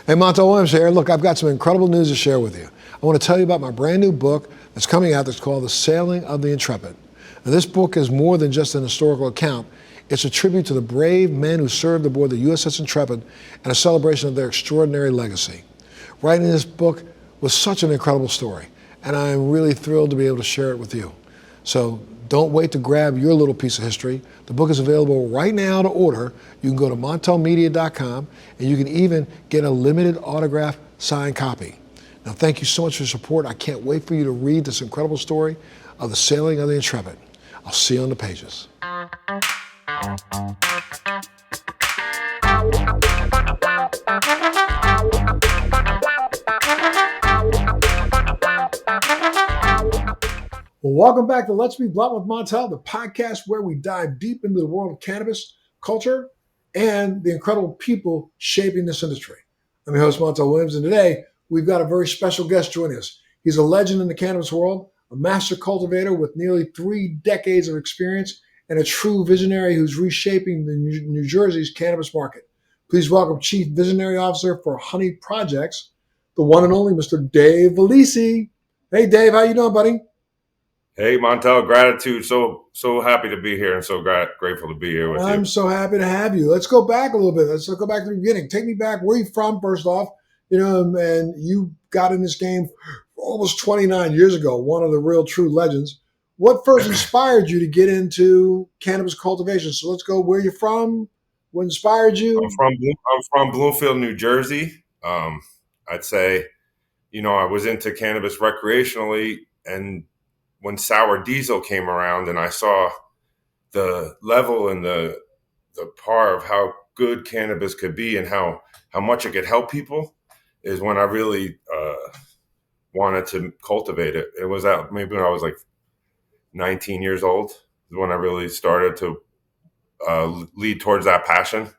Hey, Montel Williams here. Look, I've got some incredible news to share with you. I want to tell you about my brand new book that's coming out that's called The Sailing of the Intrepid. Now, this book is more than just an historical account. It's a tribute to the brave men who served aboard the USS Intrepid and a celebration of their extraordinary legacy. Writing this book was such an incredible story, and I'm really thrilled to be able to share it with you. So don't wait to grab your little piece of history. The book is available right now to order. You can go to montelmedia.com, and you can even get a limited autograph signed copy. Now, thank you so much for your support. I can't wait for you to read this incredible story of the sailing of the Intrepid. I'll see you on the pages. Well, welcome back to Let's Be Blunt with Montel, the podcast where we dive deep into the world of cannabis culture and the incredible people shaping this industry. I'm your host, Montel Williams, and today we've got a very special guest joining us. He's a legend in the cannabis world, a master cultivator with nearly 3 decades of experience, and a true visionary who's reshaping the New Jersey's cannabis market. Please welcome Chief Visionary Officer for HoneyProjects, the one and only Mr. Dave Valese. Hey, Dave, how you doing, buddy? Hey, Montel, gratitude. So happy to be here and so grateful to be here with you. I'm so happy to have you. Let's go back a little bit. Let's go back to the beginning. Take me back. Where are you from, first off? And you got in this game almost 29 years ago, one of the real true legends. What first inspired you to get into cannabis cultivation? So let's go where you're from, what inspired you? I'm from Bloomfield, New Jersey. I'd say, I was into cannabis recreationally, and when sour diesel came around and I saw the level and the par of how good cannabis could be and how much it could help people is when I really wanted to cultivate it. It was out maybe when I was like 19 years old is when I really started to lead towards that passion.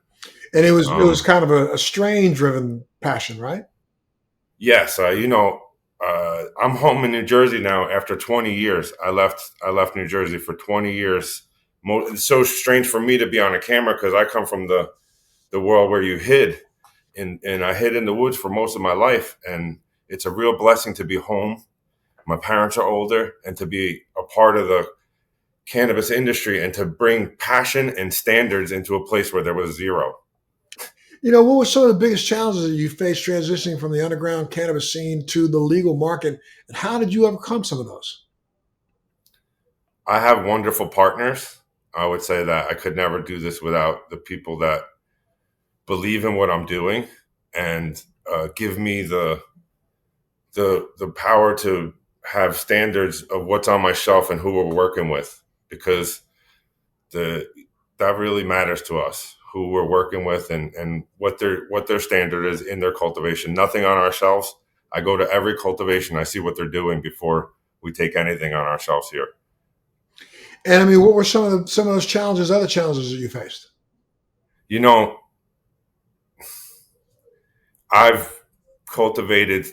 And it was kind of a strain driven passion, right? Yes. I'm home in New Jersey now after 20 years. I left New Jersey for 20 years. It's so strange for me to be on a camera because I come from the world where you hid, and I hid in the woods for most of my life. And it's a real blessing to be home. My parents are older, and to be a part of the cannabis industry and to bring passion and standards into a place where there was zero. What were some of the biggest challenges that you faced transitioning from the underground cannabis scene to the legal market, and how did you overcome some of those? I have wonderful partners. I would say that I could never do this without the people that believe in what I'm doing and give me the power to have standards of what's on my shelf and who we're working with, because that really matters to us. Who we're working with and what their standard is in their cultivation. Nothing on our shelves. I go to every cultivation. I see what they're doing before we take anything on our shelves here. And what were some of those challenges, other challenges that you faced? I've cultivated,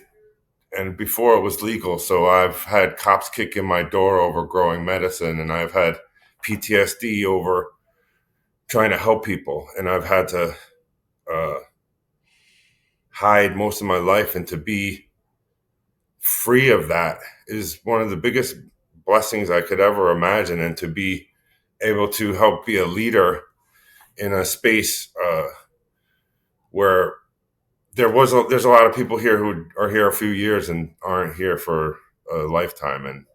and before it was legal, so I've had cops kick in my door over growing medicine, and I've had PTSD over trying to help people, and I've had to hide most of my life, and to be free of that is one of the biggest blessings I could ever imagine. And to be able to help be a leader in a space where there's a lot of people here who are here a few years and aren't here for a lifetime, and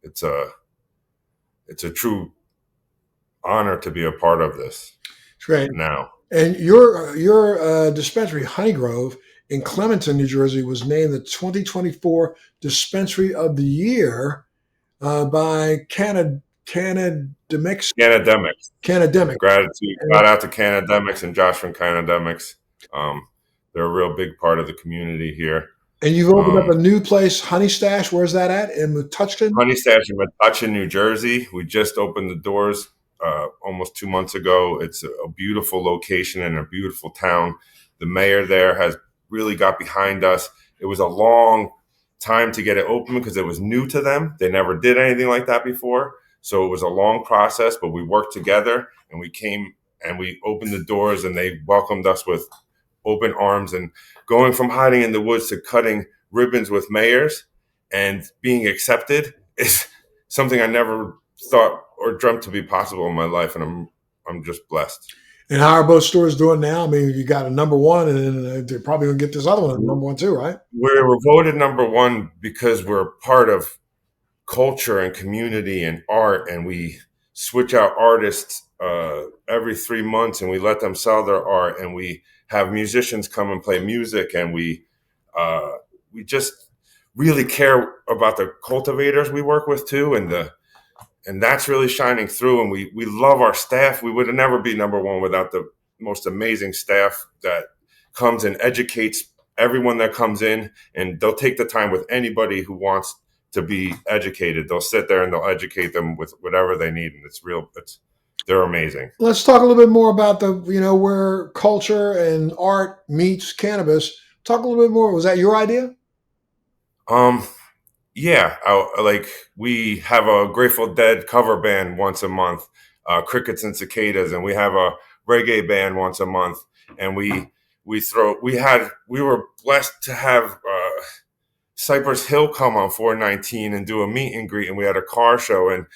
it's a true honor to be a part of this. Great. Now. And your dispensary, HoneyGrove, in Clementon, New Jersey, was named the 2024 Dispensary of the Year by Cannabis. Cannabis. Gratitude. Shout out to Cannabis and Josh from Cannabis. They're a real big part of the community here. And you've opened up a new place, HoneyStash. Where's that at? In Metuchen? HoneyStash in Metuchen, New Jersey. We just opened the doors almost 2 months ago. It's a beautiful location in a beautiful town. The mayor there has really got behind us. It was a long time to get it open because it was new to them. They never did anything like that before. So it was a long process, but we worked together and we came and we opened the doors and they welcomed us with open arms, and going from hiding in the woods to cutting ribbons with mayors and being accepted is something I never thought or dreamt to be possible in my life, and I'm just blessed. And how are both stores doing now? I mean, you got a number one, and they're probably going to get this other one number one too, right? We're voted number one because we're part of culture and community and art, and we switch out artists every 3 months, and we let them sell their art, and we have musicians come and play music, and we just really care about the cultivators we work with too, and that's really shining through. And we love our staff. We would never be number one without the most amazing staff that comes and educates everyone that comes in, and they'll take the time with anybody who wants to be educated. They'll sit there and they'll educate them with whatever they need, and they're amazing. Let's talk a little bit more about where culture and art meets cannabis. Talk a little bit more. Was that your idea? Yeah, like we have a Grateful Dead cover band once a month, Crickets and Cicadas, and we have a reggae band once a month, and we were blessed to have Cypress Hill come on 419 and do a meet and greet, and we had a car show, and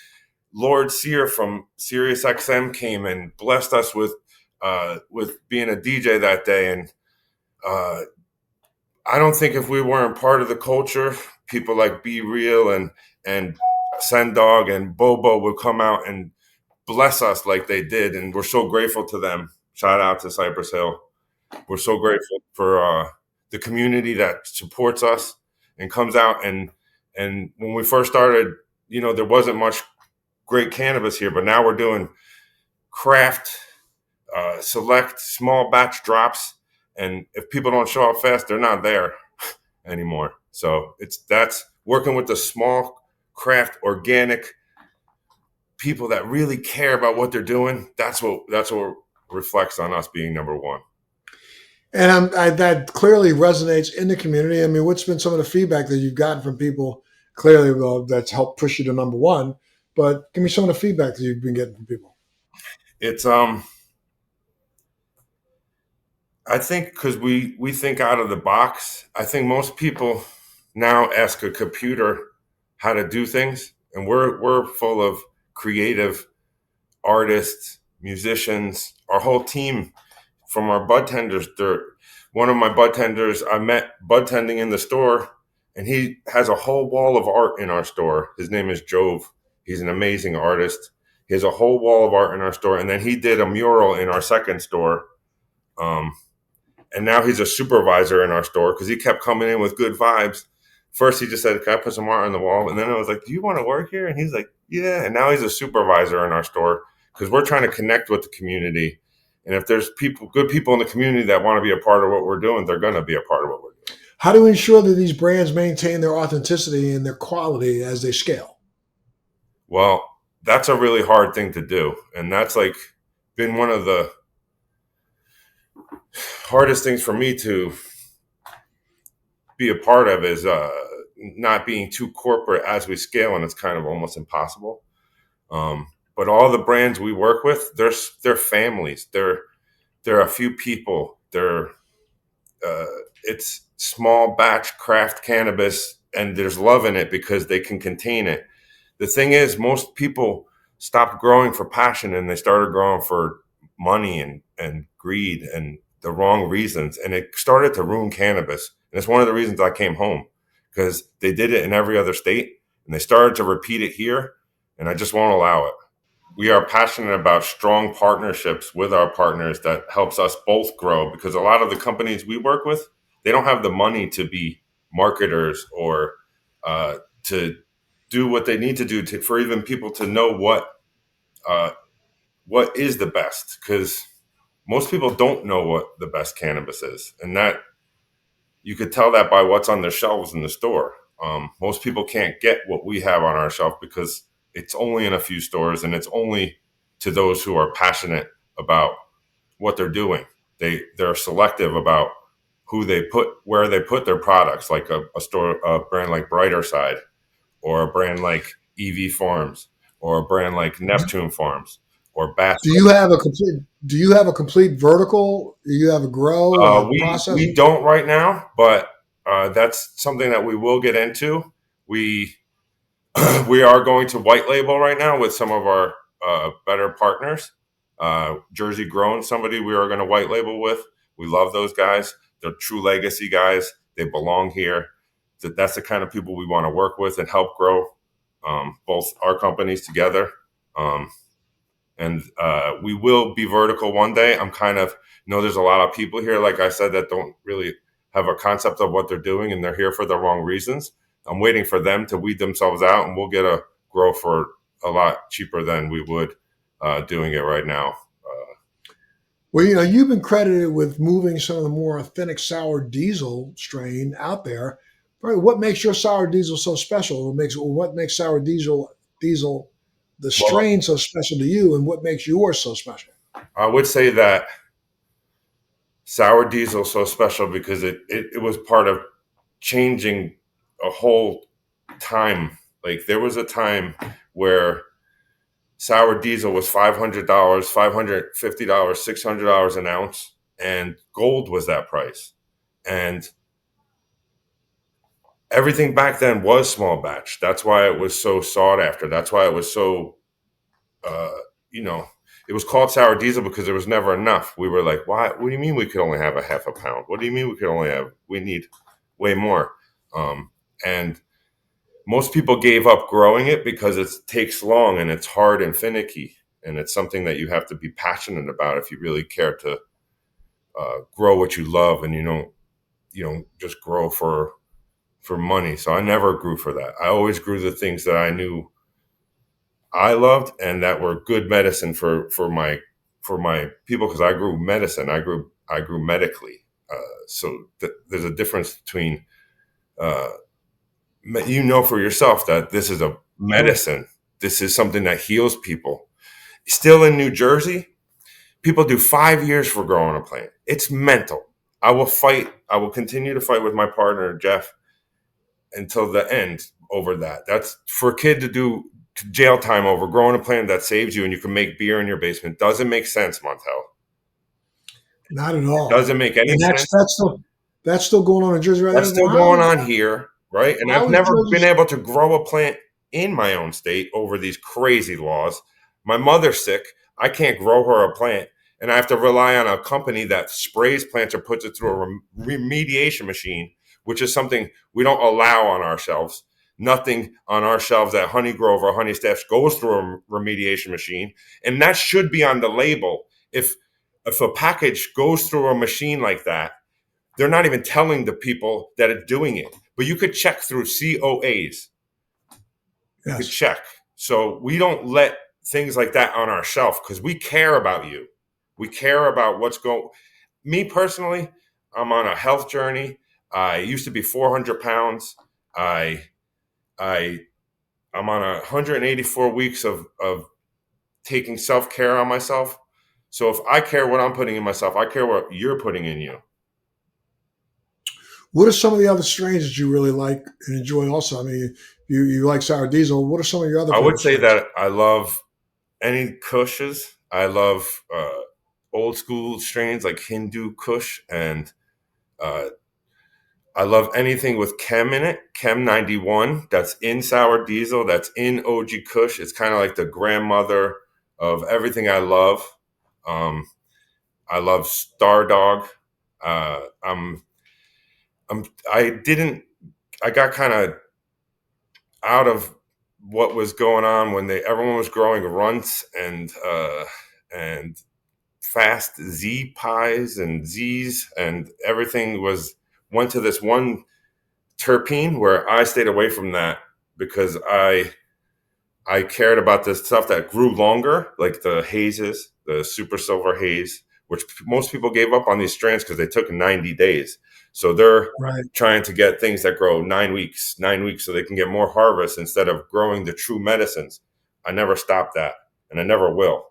Lord Sear from Sirius XM came and blessed us with being a DJ that day. And I don't think if we weren't part of the culture, people like Be Real and Sendog and Bobo would come out and bless us like they did, and we're so grateful to them. Shout out to Cypress Hill. We're so grateful for the community that supports us and comes out. And when we first started, there wasn't much great cannabis here, but now we're doing craft, select, small batch drops. And if people don't show up fast, they're not there anymore. So that's working with the small craft organic people that really care about what they're doing. That's what reflects on us being number one. And that clearly resonates in the community. I mean, what's been some of the feedback that you've gotten from people clearly that's helped push you to number one? But give me some of the feedback that you've been getting from people. It's I think because we think out of the box. I think most people now ask a computer how to do things, and we're full of creative artists, musicians, our whole team. From our bud tenders, one of my bud tenders I met bud tending in the store, and he has a whole wall of art in our store. His name is Jove. He's an amazing artist. He has a whole wall of art in our store, and then he did a mural in our second store. And now he's a supervisor in our store because he kept coming in with good vibes. First, he just said, "Can I put some art on the wall?" And then I was like, "Do you want to work here?" And he's like, "Yeah." And now he's a supervisor in our store because we're trying to connect with the community. And if there's good people in the community that want to be a part of what we're doing, they're going to be a part of what we're doing. How do you ensure that these brands maintain their authenticity and their quality as they scale? Well, that's a really hard thing to do. And that's been one of the hardest things for me to be a part of is not being too corporate as we scale, and it's kind of almost impossible. But all the brands we work with, they're families. They're a few people. It's small batch craft cannabis, and there's love in it because they can contain it. The thing is, most people stopped growing for passion and they started growing for money and greed and the wrong reasons. And it started to ruin cannabis. And it's one of the reasons I came home, because they did it in every other state and they started to repeat it here. And I just won't allow it. We are passionate about strong partnerships with our partners that helps us both grow, because a lot of the companies we work with, they don't have the money to be marketers or to do what they need to do for even people to know what is the best, because most people don't know what the best cannabis is, and that you could tell that by what's on the shelves in the store. Most people can't get what we have on our shelf because it's only in a few stores, and it's only to those who are passionate about what they're doing. They're selective about where they put their products, like a brand like Brighter Side, or a brand like EV Farms, or a brand like Neptune Farms, or batch. Do you have a complete? Do you have a complete vertical? Do you have a grow and a process? We don't right now, but that's something that we will get into. We we are going to white label right now with some of our better partners. Jersey Grown, somebody we are going to white label with. We love those guys. They're true legacy guys. They belong here. That's the kind of people we want to work with and help grow both our companies together. Um, and we will be vertical one day. I'm kind of there's a lot of people here, like I said, that don't really have a concept of what they're doing, and they're here for the wrong reasons. I'm waiting for them to weed themselves out, and we'll get a grow for a lot cheaper than we would doing it right now. Well, you know, you've been credited with moving some of the more authentic sour diesel strain out there. Right, what makes your sour diesel so special? What makes sour diesel the Well, strain so special to you, and what makes yours so special? I would say that sour diesel is so special because it was part of changing a whole time. Like there was a time where sour diesel was $500, $550, $600 an ounce, and gold was that price. And everything back then was small batch. That's why it was so sought after. That's why it was so, uh, you know, it was called sour diesel because there was never enough. We were like, why? What do you mean we could only have a half a pound? What do you mean we need way more? And most people gave up growing it because it takes long and it's hard and finicky. And it's something that you have to be passionate about if you really care to grow what you love, and you don't just grow for money. So I never grew for that. I always grew the things that I knew I loved and that were good medicine for my people, because I grew medicine. I grew medically. There's a difference between for yourself that this is a Sure. medicine. This is something that heals people. Still in New Jersey, people do 5 years for growing a plant. It's mental. I will fight. I will continue to fight with my partner, Jeff, until the end over that. That's for a kid to do jail time over growing a plant that saves you and you can make beer in your basement. Doesn't make sense, Montel. Not at all. Doesn't make any And that's sense. that's still that's still going on in Jersey right That's now. Well, still going on here, right? And I've how is never been Jersey? able to grow a plant in my own state over these crazy laws. My mother's sick. I can't grow her a plant. And I have to rely on a company that sprays plants or puts it through a remediation machine, which is something we don't allow on our shelves. Nothing on our shelves at HoneyGrove or HoneyStash goes through a remediation machine. And that should be on the label. If a package goes through a machine like that, they're not even telling the people that it's doing it. But you could check through COAs. You could Yes. check. So we don't let things like that on our shelf because we care about you. We care about what's going. Me personally, I'm on a health journey. I used to be 400 pounds. I I I'm on 184 weeks of taking self-care on myself. So if I care what I'm putting in myself, I care what you're putting in you. What are some of the other strains that you really like and enjoy? Also, I mean, you like sour diesel. What are some of your other I would favorite say strains? that I love any Kushes. I love old school strains like Hindu Kush, and uh, I love anything with Chem in it. Chem 91. That's in sour diesel. That's in OG Kush. It's kind of like the grandmother of everything I love. Um, I love Star Dog. Uh, I'm, I'm, I didn't. I got kind of out of what was going on when everyone was growing runts and fast Z pies and Z's, and everything went to this one terpene where I stayed away from that because I cared about the stuff that grew longer, like the hazes, the super silver haze, which most people gave up on these strands because they took 90 days. So they're Right. trying to get things that grow 9 weeks, so they can get more harvest instead of growing the true medicines. I never stopped that, and I never will.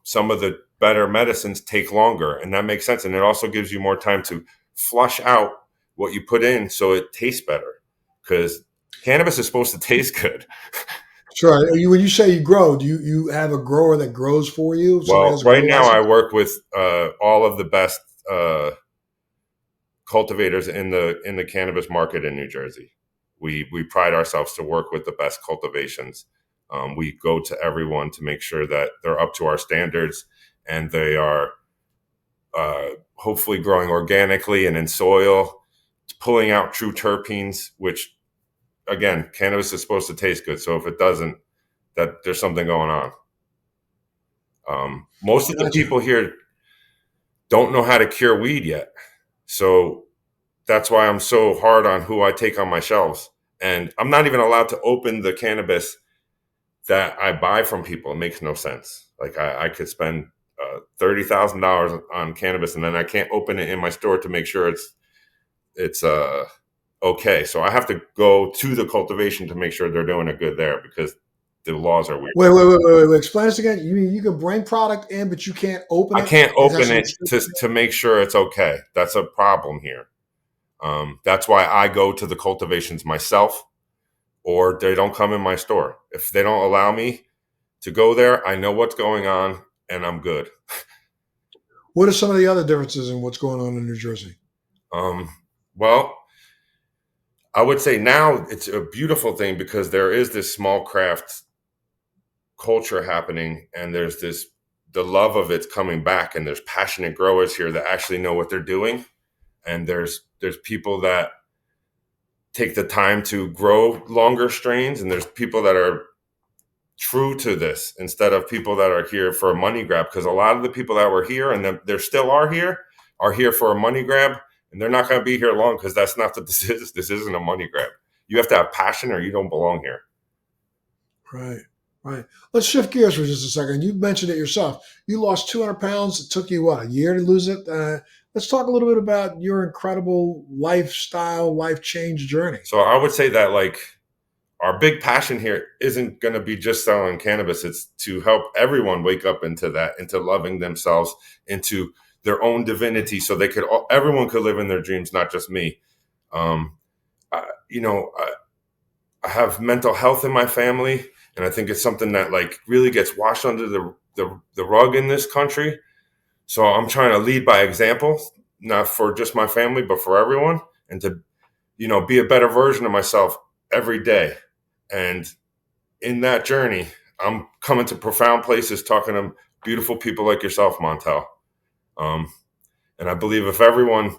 Some of the better medicines take longer, and that makes sense. And it also gives you more time to flush out what you put in so it tastes better, because cannabis is supposed to taste good. Sure. When you say you grow, do you have a grower that grows for you? Somebody Well, has a right grow now I license? work with all of the best cultivators in the cannabis market in New Jersey. We pride ourselves to work with the best cultivations. We go to everyone to make sure that they're up to our standards and they are hopefully growing organically and in soil, pulling out true terpenes. Which again, cannabis is supposed to taste good, so if it doesn't, that there's something going on. Most of the Gotcha. people here don't know how to cure weed yet, so that's why I'm so hard on who I take on my shelves. And I'm not even allowed to open the cannabis that I buy from people. It makes no sense. Like I could spend $30,000 on cannabis, and then I can't open it in my store to make sure it's okay. So I have to go to the cultivation to make sure they're doing it good there because the laws are weird. Wait. Explain this again. You mean you can bring product in, but you can't open I it? can't Is that open some it to make sure it's okay. That's a problem here. That's why I go to the cultivations myself, or they don't come in my store. If they don't allow me to go there, I know what's going on and I'm good. What are some of the other differences in what's going on in New Jersey? Um, well, I would say now it's a beautiful thing because there is this small craft culture happening, and there's this the love of it's coming back, and there's passionate growers here that actually know what they're doing, and there's people that take the time to grow longer strains, and there's people that are true to this instead of people that are here for a money grab. Because a lot of the people that were here and there still are here for a money grab, and they're not going to be here long because that's not what this is. This isn't a money grab. You have to have passion, or you don't belong here. Right, right. Let's shift gears for just a second. You mentioned it yourself. You lost 200 pounds. It took you, what, a year to lose it? Let's talk a little bit about your incredible lifestyle, life change journey. So I would say that like our big passion here isn't going to be just selling cannabis. It's to help everyone wake up into that, into loving themselves, into their own divinity, so they could everyone could live in their dreams, not just me. Um, I have mental health in my family, and I think it's something that like really gets washed under the rug in this country. So I'm trying to lead by example, not for just my family, but for everyone, and to be a better version of myself every day. And in that journey, I'm coming to profound places, talking to beautiful people like yourself, Montel. Um, and I believe if everyone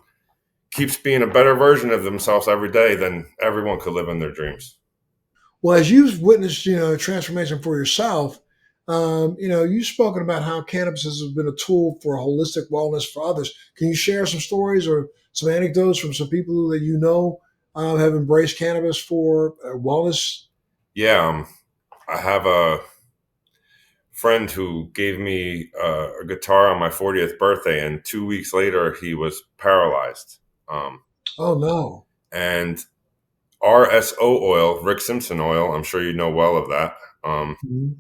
keeps being a better version of themselves every day, then everyone could live in their dreams. Well, as you've witnessed, transformation for yourself, you've spoken about how cannabis has been a tool for holistic wellness for others. Can you share some stories or some anecdotes from some people that have embraced cannabis for wellness? Yeah, I have a friend who gave me a guitar on my 40th birthday, and 2 weeks later, he was paralyzed. Um, Oh no. and RSO oil, Rick Simpson oil, I'm sure you know well of that, Mhm.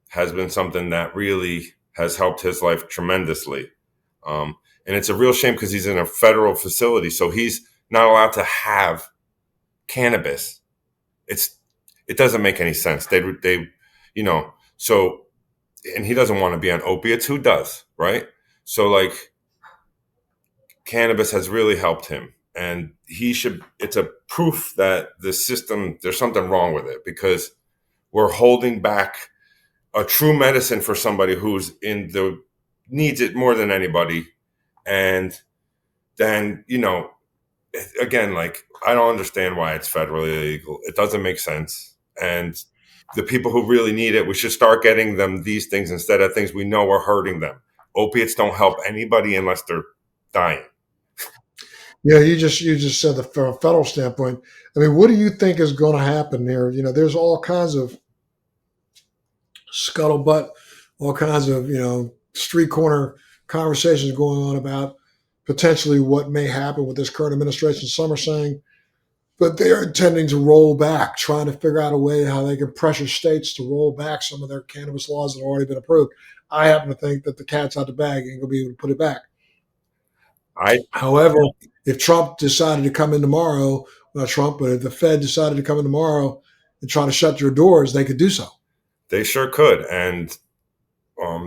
has been something that really has helped his life tremendously. And it's a real shame because he's in a federal facility, so he's not allowed to have cannabis. It's it doesn't make any sense. You know, so and he doesn't want to be on opiates. Who does, right? So like cannabis has really helped him, and he should. It's a proof that the system there's something wrong with it because we're holding back a true medicine for somebody who's in the needs it more than anybody. And then again, like I don't understand why it's federally illegal. It doesn't make sense. And the people who really need it, we should start getting them these things instead of things we know are hurting them. Opiates don't help anybody unless they're dying. Yeah, you just said that from a federal standpoint. I mean, what do you think is going to happen here? There's all kinds of scuttlebutt, all kinds of street corner conversations going on about potentially what may happen with this current administration. Some are saying that they are intending to roll back, trying to figure out a way how they can pressure states to roll back some of their cannabis laws that have already been approved. I happen to think that the cat's out the bag ain't gonna be able to put it back. I However, if Trump decided to come in tomorrow, not Trump, but if the Fed decided to come in tomorrow and try to shut your doors, they could do so. They sure could. And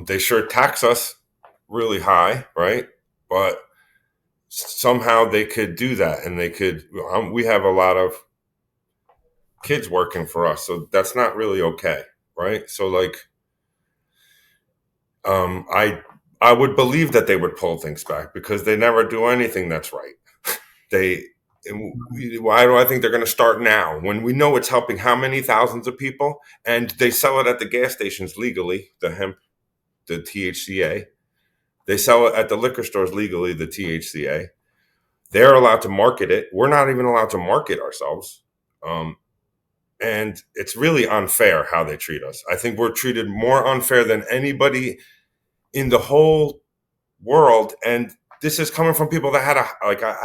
they sure tax us really high, right? But somehow they could do that, and they could. We have a lot of kids working for us, so that's not really okay, right? So like, I would believe that they would pull things back because they never do anything that's right. They. Why do I think they're going to start now when we know it's helping how many thousands of people, and they sell it at the gas stations legally, the hemp, the THCA. They sell it at the liquor stores legally, the THCA. They're allowed to market it. We're not even allowed to market ourselves. And it's really unfair how they treat us. I think we're treated more unfair than anybody in the whole world. And this is coming from people that I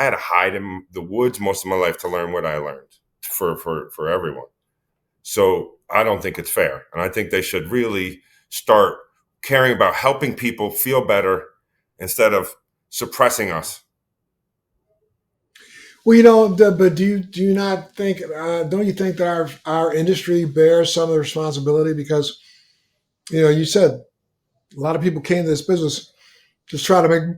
had to hide in the woods most of my life to learn what I learned for everyone. So I don't think it's fair. And I think they should really start caring about helping people feel better instead of suppressing us. Well, but do you not think? Don't you think that our industry bears some of the responsibility? Because you said a lot of people came to this business just trying to make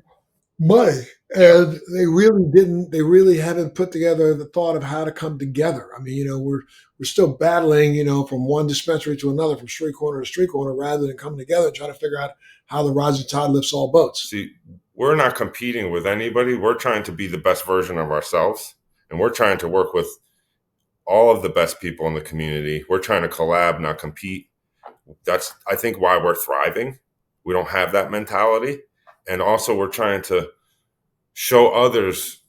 money, and they really didn't. They really haven't put together the thought of how to come together. I mean, we're still battling, from one dispensary to another, from street corner to street corner, rather than coming together and trying to figure out how the rising tide lifts all boats. See, we're not competing with anybody. We're trying to be the best version of ourselves, and we're trying to work with all of the best people in the community. We're trying to collab, not compete. That's, I think, why we're thriving. We don't have that mentality. And also we're trying to show others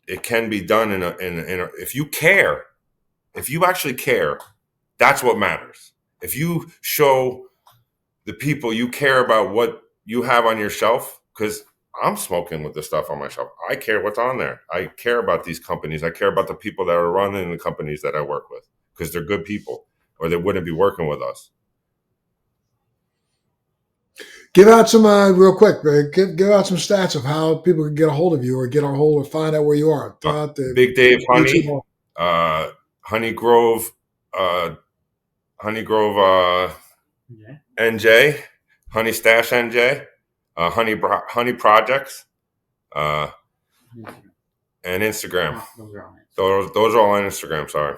it can be done if you care, if you actually care, that's what matters. If you show the people you care about what you have on your shelf, because I'm smoking with the stuff on my shelf. I care what's on there. I care about these companies. I care about the people that are running the companies that I work with because they're good people or they wouldn't be working with us. Give out some real quick. Give out some stats of how people can get a hold of you or get a hold or find out where you are. Big Dave Honey, HoneyGrove, HoneyGrove NJ, HoneyStash NJ, HoneyProjects, and Instagram. Those are all on Instagram. Sorry.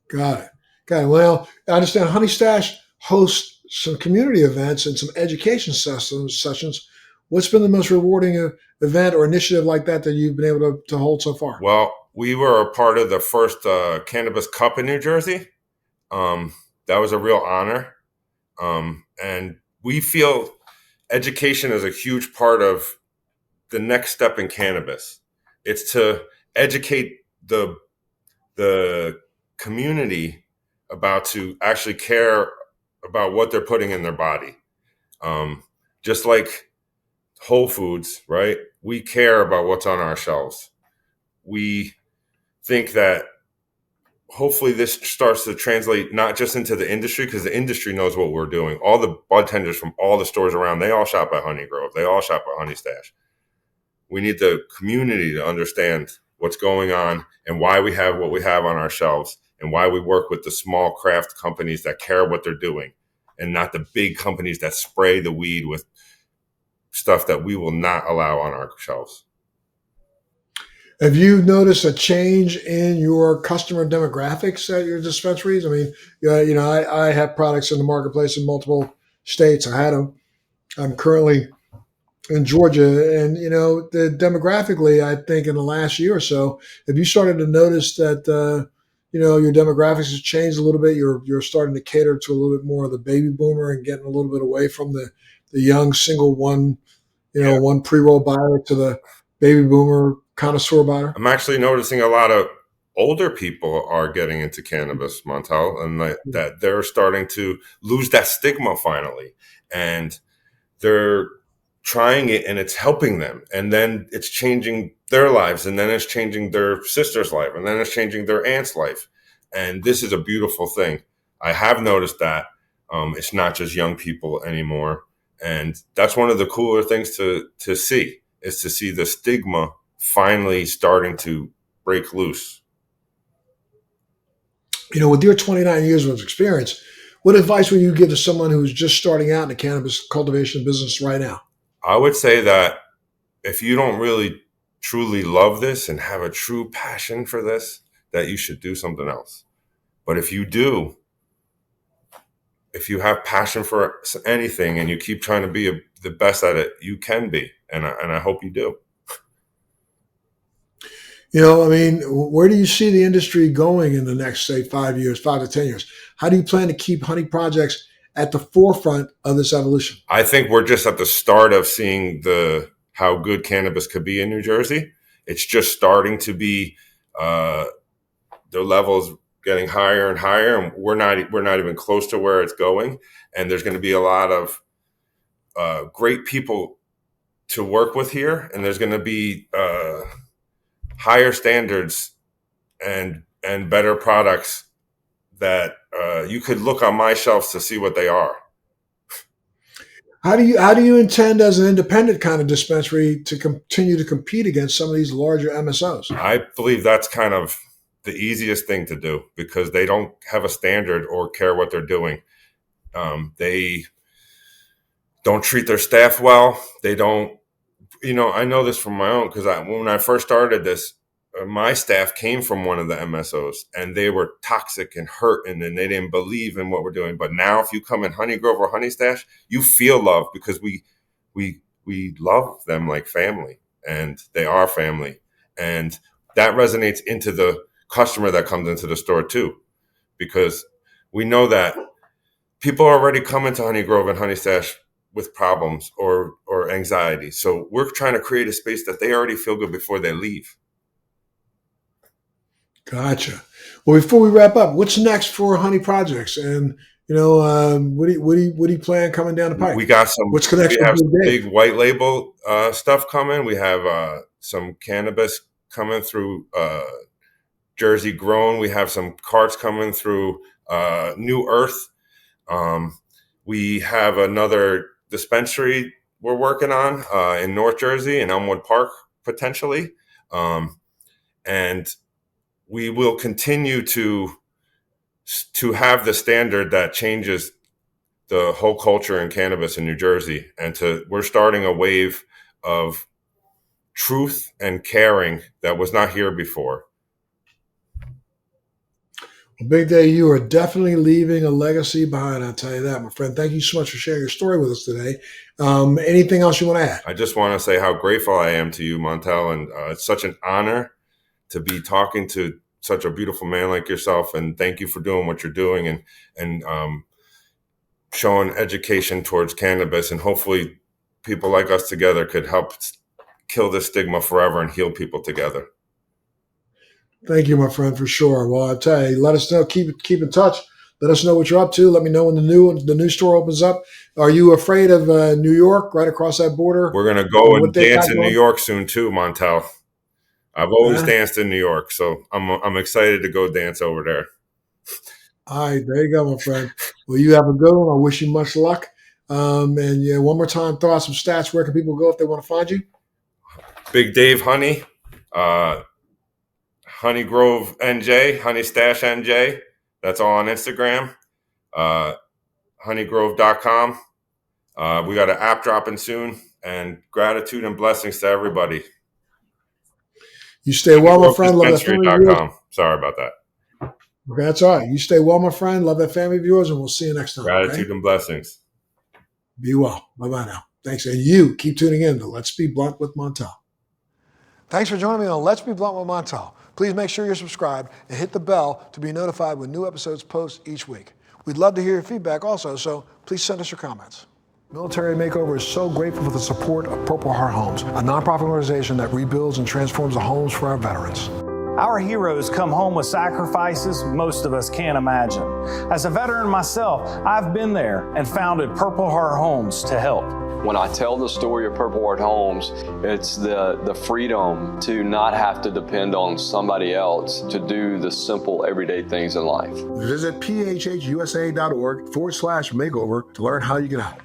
Got it. Well, I understand HoneyStash hosts some community events and some education sessions. What's been the most rewarding event or initiative like that you've been able to hold so far? Well, we were a part of the first Cannabis Cup in New Jersey. That was a real honor. And we feel education is a huge part of the next step in cannabis. It's to educate the community about to actually care about what they're putting in their body. Just like Whole Foods, right? We care about what's on our shelves. We think that hopefully this starts to translate not just into the industry, because the industry knows what we're doing. All the bud tenders from all the stores around, they all shop at HoneyGrove. They all shop at HoneyStash. We need the community to understand what's going on and why we have what we have on our shelves and why we work with the small craft companies that care what they're doing and not the big companies that spray the weed with stuff that we will not allow on our shelves. Have you noticed a change in your customer demographics at your dispensaries? I mean, I have products in the marketplace in multiple states. I had them. I'm currently in Georgia, and demographically, I think in the last year or so, have you started to notice that your demographics has changed a little bit? You're starting to cater to a little bit more of the baby boomer and getting a little bit away from the young single one, one pre-roll buyer to the baby boomer connoisseur buyer. I'm actually noticing a lot of older people are getting into cannabis, Montel, and that they're starting to lose that stigma finally, and they're trying it and it's helping them, and then it's changing their lives, and then it's changing their sister's life, and then it's changing their aunt's life, and this is a beautiful thing. I have noticed that it's not just young people anymore, and that's one of the cooler things to see is to see the stigma finally starting to break loose. With your 29 years of experience, What advice would you give to someone who's just starting out in the cannabis cultivation business right now? I would say that if you don't really truly love this and have a true passion for this, that you should do something else. But if you do, if you have passion for anything and you keep trying to be the best at it, you can be. And I hope you do. You know, I mean, where do you see the industry going in the next, say, 5 years, 5 to 10 years? How do you plan to keep HoneyProjects at the forefront of this evolution? I think we're just at the start of seeing how good cannabis could be in New Jersey. It's just starting to be the levels getting higher and higher, and we're not even close to where it's going. And there's going to be a lot of great people to work with here, and there's going to be higher standards and better products that you could look on my shelves to see what they are. How do you intend as an independent kind of dispensary to continue to compete against some of these larger MSOs? I believe that's kind of the easiest thing to do because they don't have a standard or care what they're doing. They don't treat their staff well. They don't, I know this from my own because when I first started this, my staff came from one of the MSOs and they were toxic and hurting and they didn't believe in what we're doing. But now if you come in HoneyGrove or HoneyStash, you feel love because we love them like family and they are family. And that resonates into the customer that comes into the store too, because we know that people are already coming to HoneyGrove and HoneyStash with problems or anxiety. So we're trying to create a space that they already feel good before they leave. Gotcha. Well, before we wrap up, what's next for HoneyProjects? And what do you plan coming down the pipe? We got some. What's connection? We have some big white label stuff coming. We have some cannabis coming through Jersey Grown. We have some carts coming through New Earth. We have another dispensary we're working on in North Jersey in Elmwood Park potentially, and we will continue to have the standard that changes the whole culture in cannabis in New Jersey. And we're starting a wave of truth and caring that was not here before. Well, Big Dave, you are definitely leaving a legacy behind. I'll tell you that, my friend. Thank you so much for sharing your story with us today. Anything else you want to add? I just want to say how grateful I am to you, Montel. And it's such an honor to be talking to such a beautiful man like yourself. And thank you for doing what you're doing and showing education towards cannabis. And hopefully people like us together could help kill this stigma forever and heal people together. Thank you, my friend, for sure. Well, I tell you, let us know. Keep in touch. Let us know what you're up to. Let me know when the new store opens up. Are you afraid of New York, right across that border? We're gonna go and dance in New York soon too, Montel. I've always danced in New York, so I'm excited to go dance over there. All right, there you go, my friend. Well, you have a good one. I wish you much luck. And yeah, one more time, throw out some stats. Where can people go if they want to find you? Big Dave Honey, HoneyGrove NJ, HoneyStash NJ. That's all on Instagram. HoneyGrove.com. We got an app dropping soon, and gratitude and blessings to everybody. You stay well, my friend. Love that family of yours. Sorry about that. Okay, that's all right. You stay well, my friend. Love that family of yours, and we'll see you next time. Gratitude and blessings. Be well. Bye-bye now. Thanks. And you keep tuning in to Let's Be Blunt with Montel. Thanks for joining me on Let's Be Blunt with Montel. Please make sure you're subscribed and hit the bell to be notified when new episodes post each week. We'd love to hear your feedback also, so please send us your comments. Military Makeover is so grateful for the support of Purple Heart Homes, a nonprofit organization that rebuilds and transforms the homes for our veterans. Our heroes come home with sacrifices most of us can't imagine. As a veteran myself, I've been there and founded Purple Heart Homes to help. When I tell the story of Purple Heart Homes, it's the freedom to not have to depend on somebody else to do the simple everyday things in life. Visit phhusa.org/makeover to learn how you can help.